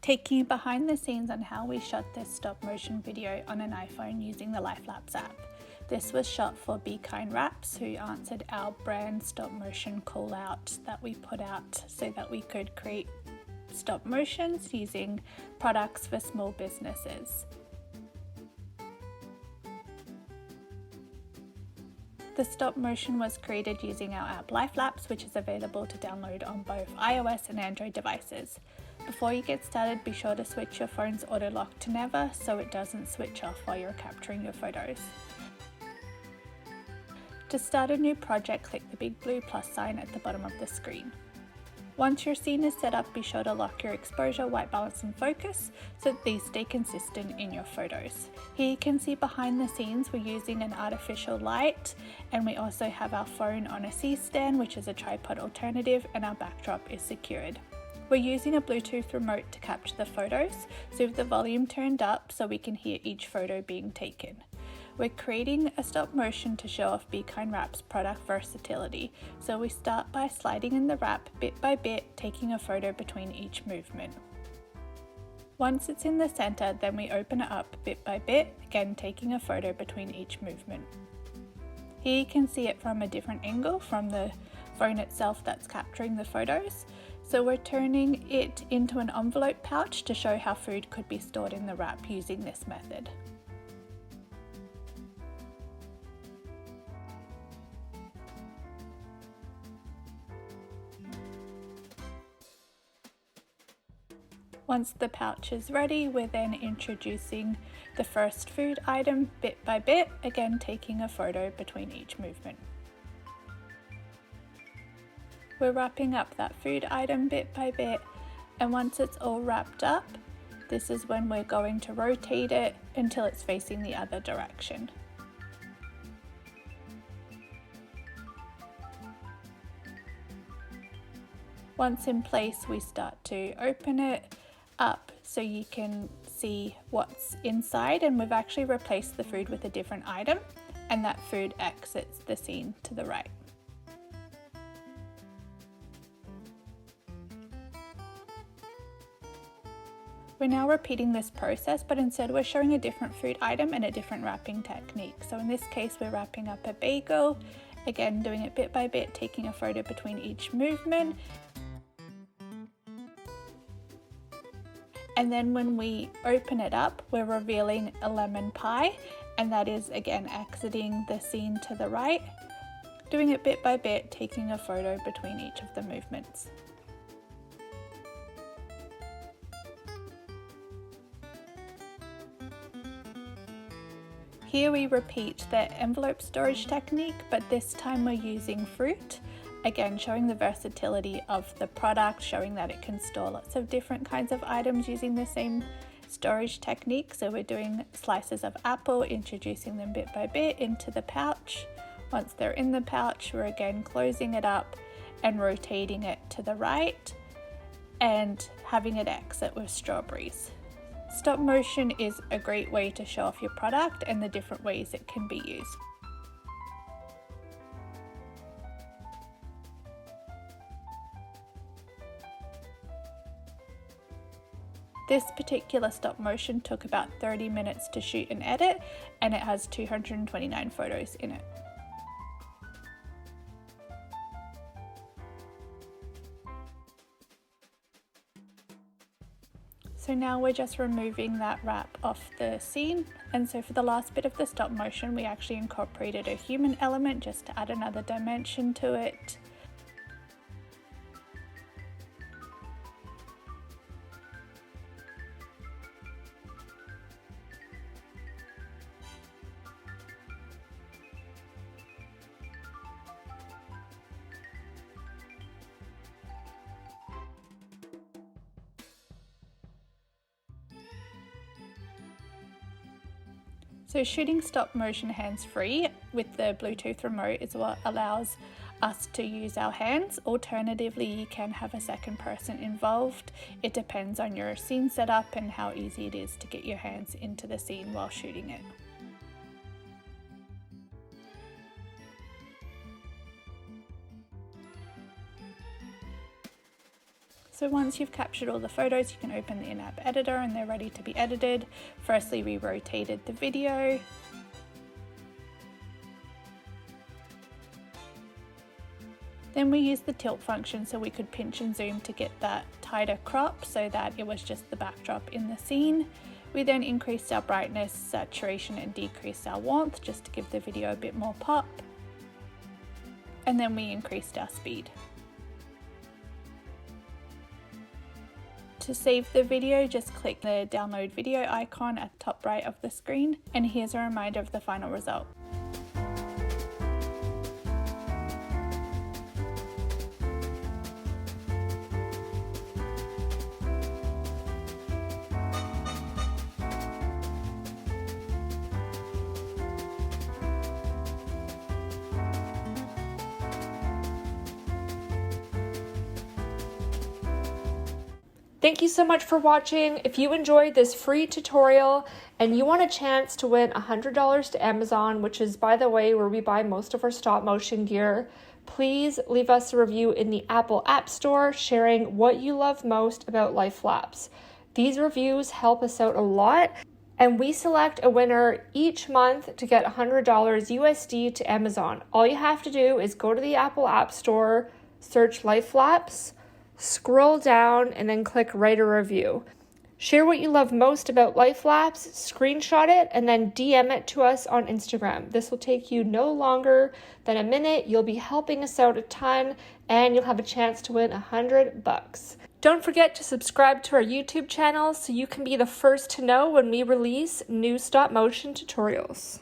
taking you behind the scenes on how we shot this stop motion video on an iPhone using the LifeLapse app. This was shot for Be Kind Wraps, who answered our brand stop motion call out that we put out so that we could create stop motions using products for small businesses. The stop motion was created using our app LifeLapse, which is available to download on both iOS and Android devices. Before you get started, be sure to switch your phone's auto lock to never so it doesn't switch off while you're capturing your photos. To start a new project, click the big blue plus sign at the bottom of the screen. Once your scene is set up, be sure to lock your exposure, white balance and focus so that these stay consistent in your photos. Here you can see behind the scenes we're using an artificial light, and we also have our phone on a C-stand, which is a tripod alternative, and our backdrop is secured. We're using a Bluetooth remote to capture the photos, so with the volume turned up so we can hear each photo being taken. We're creating a stop motion to show off Be Kind Wrap's product versatility, so we start by sliding in the wrap bit by bit, taking a photo between each movement. Once it's in the center, then we open it up bit by bit, again taking a photo between each movement. Here you can see it from a different angle from the phone itself that's capturing the photos. So we're turning it into an envelope pouch to show how food could be stored in the wrap using this method. Once the pouch is ready, we're then introducing the first food item bit by bit, again taking a photo between each movement. We're wrapping up that food item bit by bit, and once it's all wrapped up, this is when we're going to rotate it until it's facing the other direction. Once in place, we start to open it up so you can see what's inside, and we've actually replaced the food with a different item, and that food exits the scene to the right. We're now repeating this process, but instead we're showing a different food item and a different wrapping technique. So in this case, we're wrapping up a bagel, again doing it bit by bit, taking a photo between each movement. And then when we open it up, we're revealing a lemon pie, and that is again exiting the scene to the right, doing it bit by bit, taking a photo between each of the movements. Here we repeat the envelope storage technique, but this time we're using fruit. Again, showing the versatility of the product, showing that it can store lots of different kinds of items using the same storage technique. So we're doing slices of apple, introducing them bit by bit into the pouch. Once they're in the pouch, we're again closing it up and rotating it to the right and having it exit with strawberries. Stop motion is a great way to show off your product and the different ways it can be used. This particular stop motion took about 30 minutes to shoot and edit, and it has 229 photos in it. So now we're just removing that wrap off the scene, and so for the last bit of the stop motion we actually incorporated a human element just to add another dimension to it. So shooting stop motion hands-free with the Bluetooth remote is what allows us to use our hands. Alternatively, you can have a second person involved. It depends on your scene setup and how easy it is to get your hands into the scene while shooting it. So once you've captured all the photos, you can open the in-app editor and they're ready to be edited. Firstly, we rotated the video. Then we used the tilt function so we could pinch and zoom to get that tighter crop so that it was just the backdrop in the scene. We then increased our brightness, saturation and decreased our warmth just to give the video a bit more pop. And then we increased our speed. To save the video, just click the download video icon at the top right of the screen, and here's a reminder of the final result. Thank you so much for watching. If you enjoyed this free tutorial and you want a chance to win $100 to Amazon, which is, by the way, where we buy most of our stop motion gear, please leave us a review in the Apple App Store sharing what you love most about Life Lapse. These reviews help us out a lot, and we select a winner each month to get $100 USD to Amazon. All you have to do is go to the Apple App Store, search Life Lapse, scroll down, and then click write a review. Share what you love most about Life Lapse, screenshot it, and then DM it to us on Instagram. This will take you no longer than a minute. You'll be helping us out a ton, and you'll have a chance to win $100. Don't forget to subscribe to our YouTube channel so you can be the first to know when we release new stop motion tutorials.